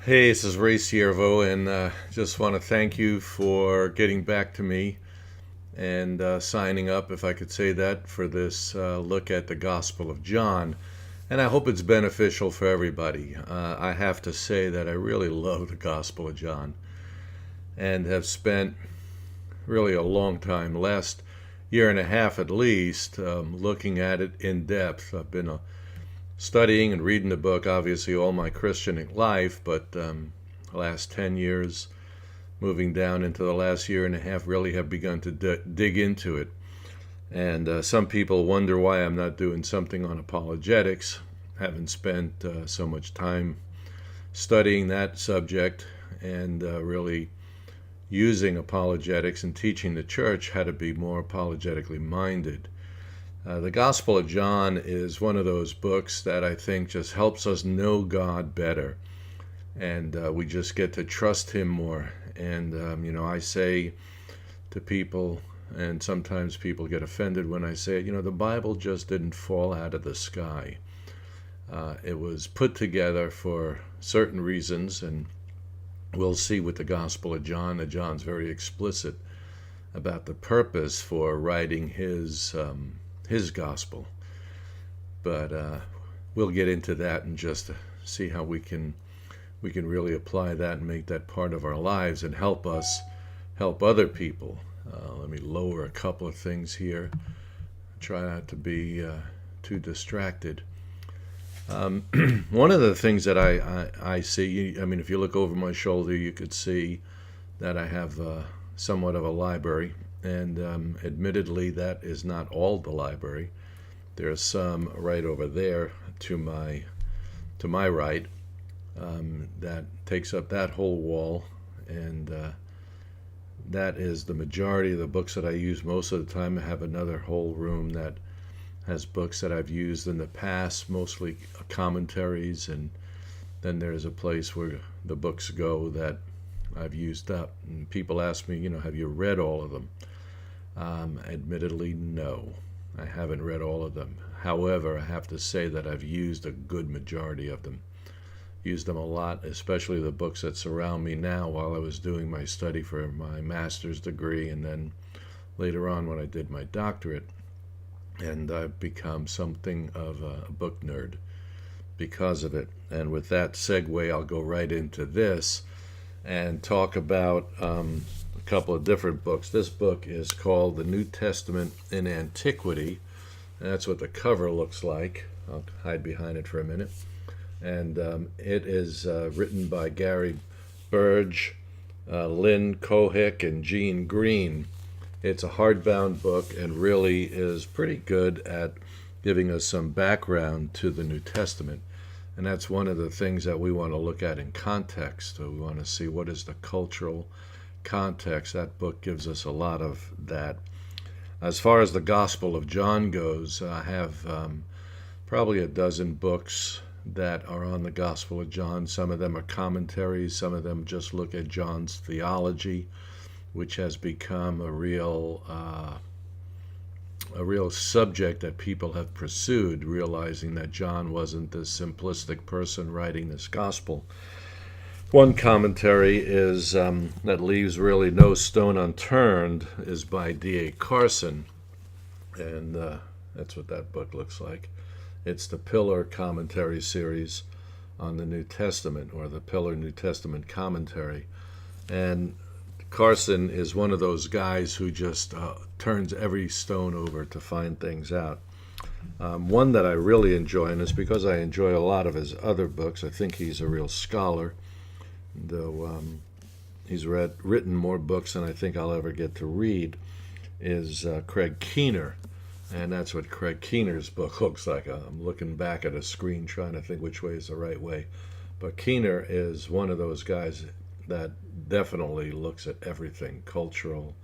Hey, this is Ciervo, and just want to thank you for getting back to me and signing up, if I could say that, for this look at the Gospel of John. And I hope it's beneficial for everybody. I have to say that I really love the Gospel of John and have spent really a long time, last year and a half at least, looking at it in depth. I've been studying and reading the book, obviously, all my Christian life, but the last 10 years, moving down into the last year and a half, really have begun to dig into it. And some people wonder why I'm not doing something on apologetics. Haven't spent so much time studying that subject and really using apologetics and teaching the church how to be more apologetically minded. The Gospel of John is one of those books that I think just helps us know God better. And we just get to trust Him more. And, I say to people, and sometimes people get offended when I say, the Bible just didn't fall out of the sky. It was put together for certain reasons, and we'll see with the Gospel of John that John's very explicit about the purpose for writing his gospel. But we'll get into that and just see how we can really apply that and make that part of our lives and help us help other people. Let me lower a couple of things here. Try not to be too distracted. One of the things that I see, if you look over my shoulder, you could see that I have somewhat of a library. And admittedly, that is not all the library. There's some right over there to my right that takes up that whole wall, and that is the majority of the books that I use most of the time. I have another whole room that has books that I've used in the past, mostly commentaries, and then there's a place where the books go that I've used up. And people ask me, have you read all of them? Admittedly, no. I haven't read all of them. However, I have to say that I've used a good majority of them. Used them a lot, especially the books that surround me now while I was doing my study for my master's degree, and then later on when I did my doctorate. And I've become something of a book nerd because of it. And with that segue, I'll go right into this and talk about a couple of different books. This book is called The New Testament in Antiquity. And that's what the cover looks like. I'll hide behind it for a minute. And it is written by Gary Burge, Lynn Cohick, and Gene Green. It's a hardbound book and really is pretty good at giving us some background to the New Testament. And that's one of the things that we want to look at in context. So we want to see what is the cultural context. That book gives us a lot of that. As far as the Gospel of John goes, I have probably a dozen books that are on the Gospel of John. Some of them are commentaries. Some of them just look at John's theology, which has become a real subject that people have pursued, realizing that John wasn't this simplistic person writing this gospel. One commentary is that leaves really no stone unturned is by D.A. Carson, and that's what that book looks like. It's the Pillar Commentary Series on the New Testament, or the Pillar New Testament Commentary. And Carson is one of those guys who just turns every stone over to find things out. One that I really enjoy, and it's because I enjoy a lot of his other books. I think he's a real scholar, though he's written more books than I think I'll ever get to read, is Craig Keener. And that's what Craig Keener's book looks like. I'm looking back at a screen trying to think which way is the right way. But Keener is one of those guys that definitely looks at everything, cultural,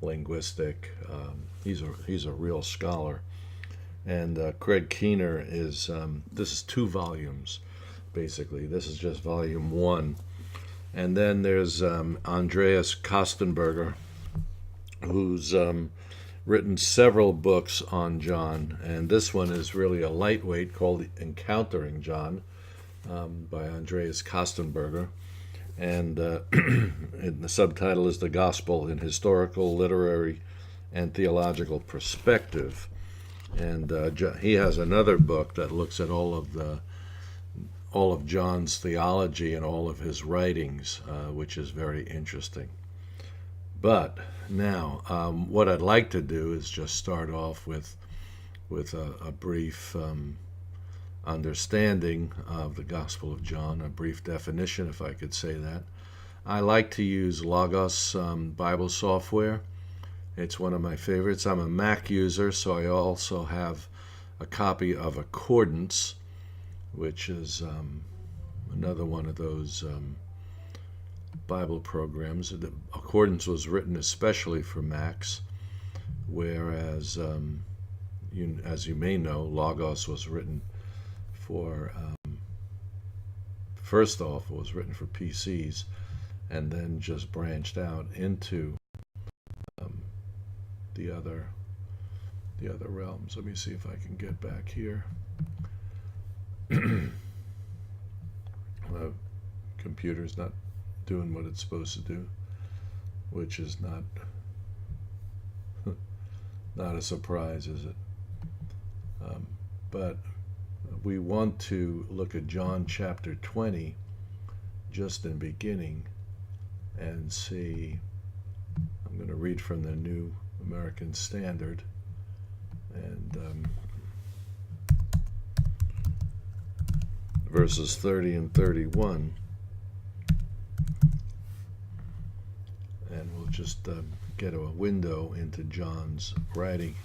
linguistic. He's a real scholar. And Craig Keener is, this is 2 volumes, basically. This is just volume 1. And then there's Andreas Kostenberger, who's written several books on John, and this one is really a lightweight called Encountering John by Andreas Kostenberger. and and the subtitle is The Gospel in Historical, Literary, and Theological Perspective. And he has another book that looks at all of John's theology and all of his writings, which is very interesting. But now, what I'd like to do is just start off with a brief understanding of the Gospel of John, a brief definition, if I could say that. I like to use Logos Bible software. It's one of my favorites. I'm a Mac user, so I also have a copy of Accordance, which is another one of those Bible programs. The Accordance was written especially for Macs, whereas, as you may know, Logos was written for, first off, it was written for PCs, and then just branched out into the other realms. Let me see if I can get back here. My computer's not doing what it's supposed to do, which is not a surprise, is it? But we want to look at John chapter 20 just in beginning and see. I'm going to read from the New American Standard, and verses 30 and 31, and we'll just get a window into John's writing.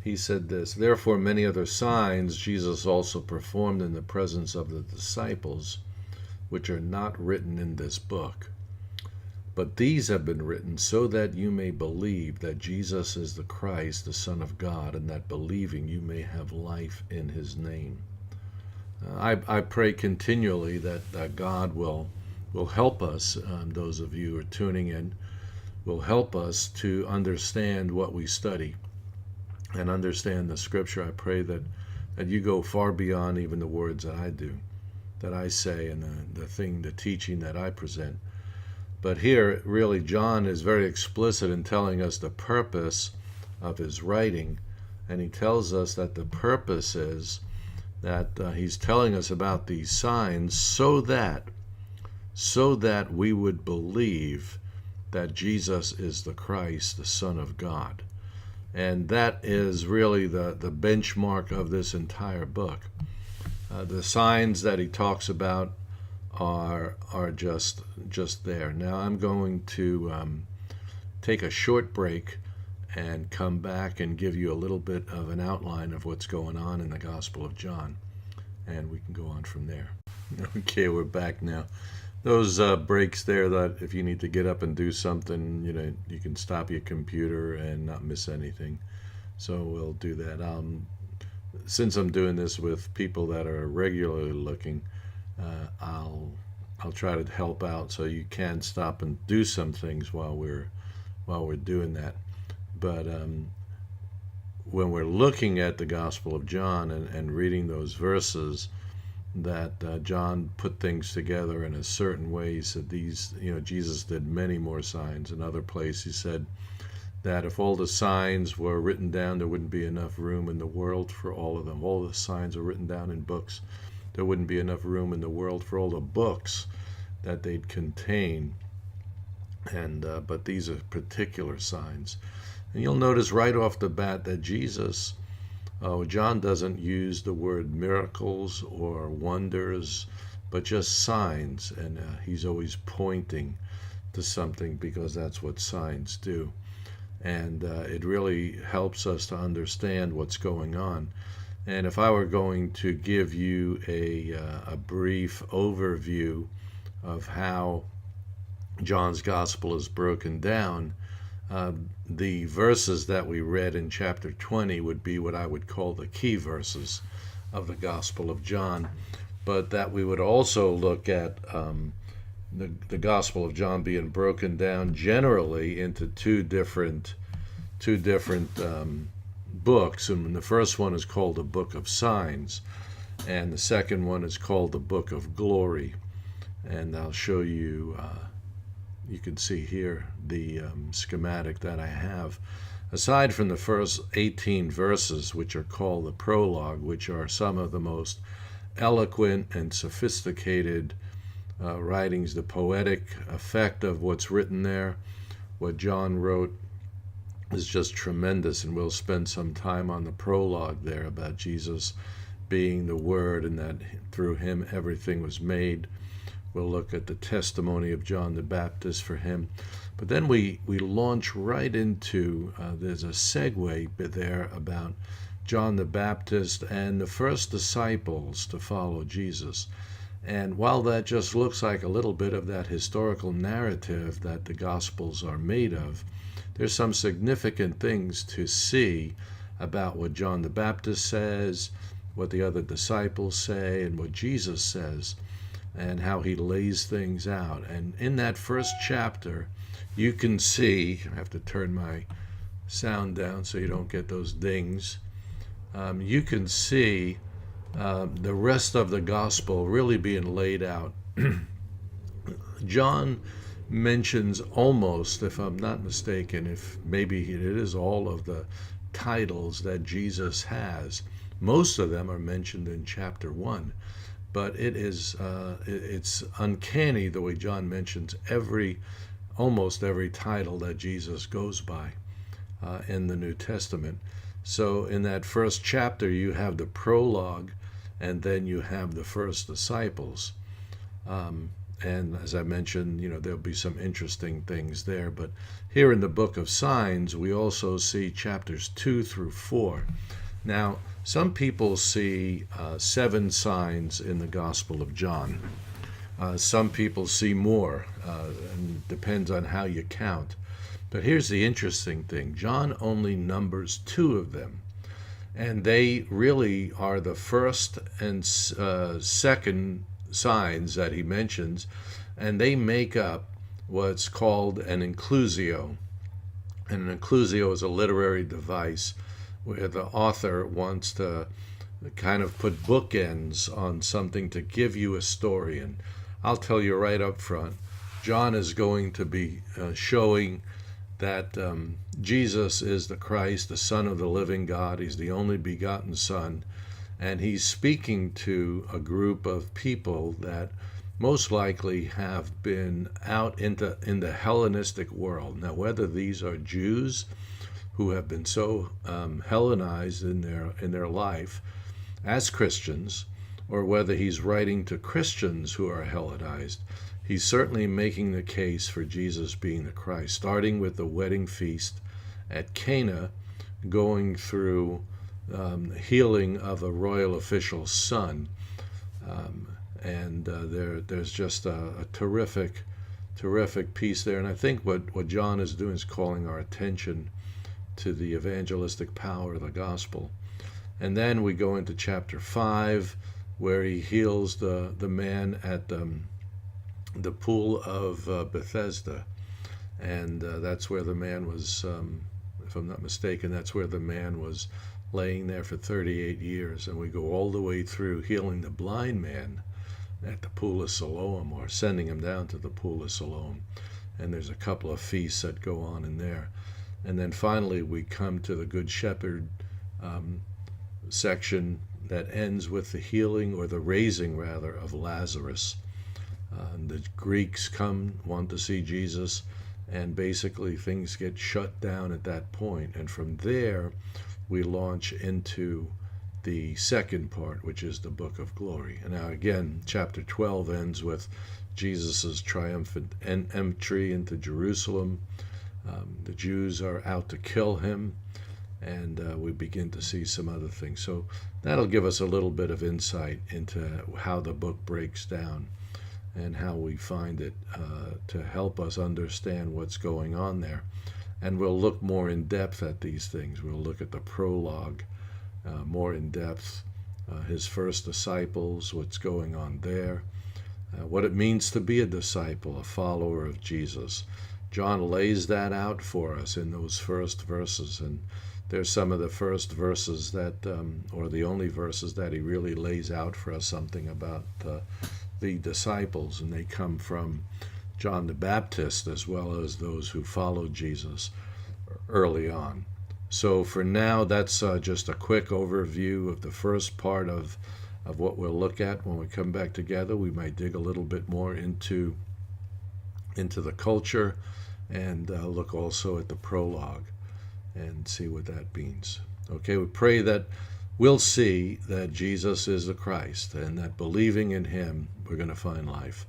He said this: "Therefore many other signs Jesus also performed in the presence of the disciples, which are not written in this book. But these have been written so that you may believe that Jesus is the Christ, the Son of God, and that believing you may have life in his name." I pray continually that God will help us, those of you who are tuning in, will help us to understand what we study and understand the Scripture. I pray that you go far beyond even the words that I do, that I say, and the teaching that I present. But here, really, John is very explicit in telling us the purpose of his writing, and he tells us that the purpose is that he's telling us about these signs so that we would believe that Jesus is the Christ, the Son of God. And that is really the benchmark of this entire book. The signs that he talks about are just there. Now I'm going to take a short break and come back and give you a little bit of an outline of what's going on in the Gospel of John, and we can go on from there. Okay, we're back now. Those breaks there, that if you need to get up and do something, you can stop your computer and not miss anything. So we'll do that. Since I'm doing this with people that are regularly looking, I'll try to help out so you can stop and do some things while we're doing that. But when we're looking at the Gospel of John and reading those verses, that John put things together in a certain way. He said Jesus did many more signs. In other place, he said that if all the signs were written down, there wouldn't be enough room in the world for all of them. All the signs are written down in books. There wouldn't be enough room in the world for all the books that they'd contain. And but these are particular signs. And you'll notice right off the bat that John doesn't use the word miracles or wonders, but just signs. And he's always pointing to something, because that's what signs do. And it really helps us to understand what's going on. And if I were going to give you a brief overview of how John's Gospel is broken down, the verses that we read in chapter 20 would be what I would call the key verses of the Gospel of John. But that we would also look at the Gospel of John being broken down generally into two different books. And the first one is called the Book of Signs, and the second one is called the Book of Glory. And I'll show you, you can see here the schematic that I have. Aside from the first 18 verses, which are called the prologue, which are some of the most eloquent and sophisticated writings, the poetic effect of what's written there, what John wrote, is just tremendous. And we'll spend some time on the prologue there about Jesus being the Word and that through him everything was made. We'll look at the testimony of John the Baptist for him. But then we launch right into, there's a segue there about John the Baptist and the first disciples to follow Jesus. And while that just looks like a little bit of that historical narrative that the Gospels are made of, there's some significant things to see about what John the Baptist says, what the other disciples say, and what Jesus says, and how he lays things out. And in that first chapter, you can see, I have to turn my sound down so you don't get those dings. You can see the rest of the gospel really being laid out. John mentions almost, if I'm not mistaken, if maybe it is all of the titles that Jesus has. Most of them are mentioned in chapter 1. But it's uncanny the way John mentions almost every title that Jesus goes by in the New Testament. So in that first chapter, you have the prologue, and then you have the first disciples. And as I mentioned, there'll be some interesting things there. But here in the book of signs, we also see chapters 2 through 4. Now, some people see 7 signs in the Gospel of John. Some people see more, and it depends on how you count. But here's the interesting thing. John only numbers 2 of them. And they really are the first and second signs that he mentions. And they make up what's called an inclusio. And an inclusio is a literary device where the author wants to kind of put bookends on something to give you a story. And I'll tell you right up front, John is going to be showing that Jesus is the Christ, the Son of the living God. He's the only begotten Son. And he's speaking to a group of people that most likely have been out in the Hellenistic world. Now, whether these are Jews who have been so Hellenized in their life as Christians, or whether he's writing to Christians who are Hellenized, he's certainly making the case for Jesus being the Christ, starting with the wedding feast at Cana, going through healing of a royal official's son. There's just a terrific piece there. And I think what John is doing is calling our attention to the evangelistic power of the gospel. And then we go into chapter 5, where he heals the man at the pool of Bethesda. And that's where the man was, if I'm not mistaken, that's where the man was laying there for 38 years. And we go all the way through healing the blind man at the pool of Siloam, or sending him down to the pool of Siloam. And there's a couple of feasts that go on in there. And then finally we come to the Good Shepherd section that ends with the healing, or the raising rather, of Lazarus. The Greeks want to see Jesus, and basically things get shut down at that point. And from there we launch into the second part, which is the book of glory. And now again, chapter 12 ends with Jesus' triumphant entry into Jerusalem. The Jews are out to kill him, and we begin to see some other things. So that'll give us a little bit of insight into how the book breaks down and how we find it to help us understand what's going on there. And we'll look more in depth at these things. We'll look at the prologue more in depth, his first disciples, what's going on there, what it means to be a disciple, a follower of Jesus. John lays that out for us in those first verses, and there's some of the first verses that, or the only verses that he really lays out for us something about the disciples, and they come from John the Baptist as well as those who followed Jesus early on. So for now, that's just a quick overview of the first part of what we'll look at. When we come back together, we might dig a little bit more into the culture and look also at the prologue and see what that means. Okay, we pray that we'll see that Jesus is the Christ, and that believing in him, we're going to find life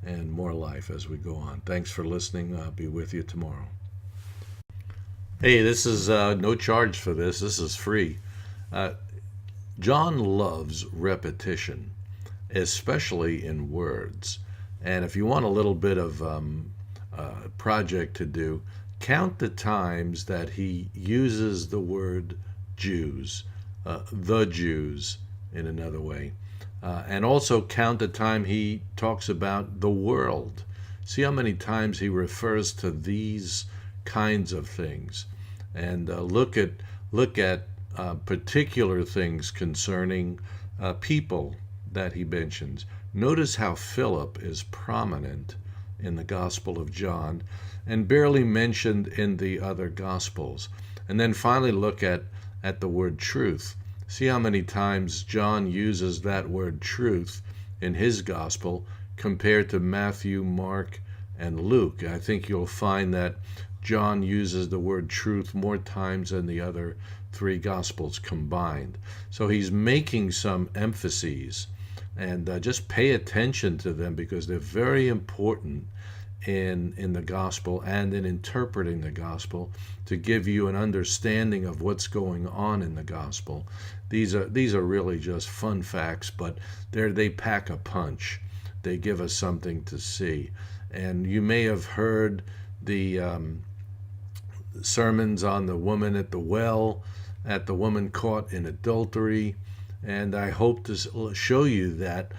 and more life as we go on. Thanks for listening. I'll be with you tomorrow. Hey, this is no charge for this. This is free. John loves repetition, especially in words. And if you want a little bit of project to do, count the times that he uses the word Jews, the Jews in another way. And also count the time he talks about the world. See how many times he refers to these kinds of things. And look at particular things concerning people that he mentions. Notice how Philip is prominent in the Gospel of John and barely mentioned in the other Gospels. And then finally look at the word truth. See how many times John uses that word truth in his Gospel compared to Matthew, Mark, and Luke. I think you'll find that John uses the word truth more times than the other three Gospels combined. So he's making some emphases, and just pay attention to them because they're very important in the Gospel and in interpreting the Gospel to give you an understanding of what's going on in the Gospel. These are really just fun facts, but they pack a punch. They give us something to see. And you may have heard the sermons on the woman at the well, at the woman caught in adultery, and I hope to show you that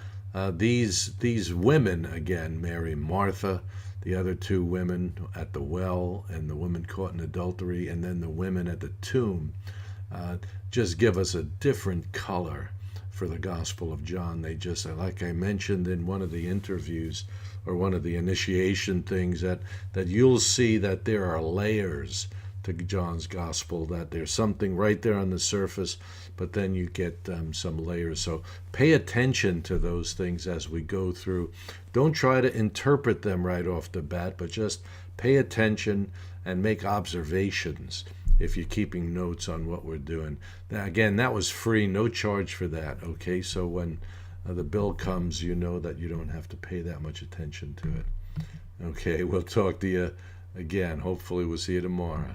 these women, again, Mary and Martha, the other two women at the well, and the woman caught in adultery, and then the women at the tomb, just give us a different color for the Gospel of John. They just, like I mentioned in one of the interviews or one of the initiation things, that you'll see that there are layers to John's Gospel, that there's something right there on the surface, but then you get some layers. So pay attention to those things as we go through. Don't try to interpret them right off the bat, but just pay attention and make observations if you're keeping notes on what we're doing. Now, again, that was free, no charge for that, okay? So when the bill comes, you know that you don't have to pay that much attention to it. Okay, we'll talk to you again. Hopefully we'll see you tomorrow.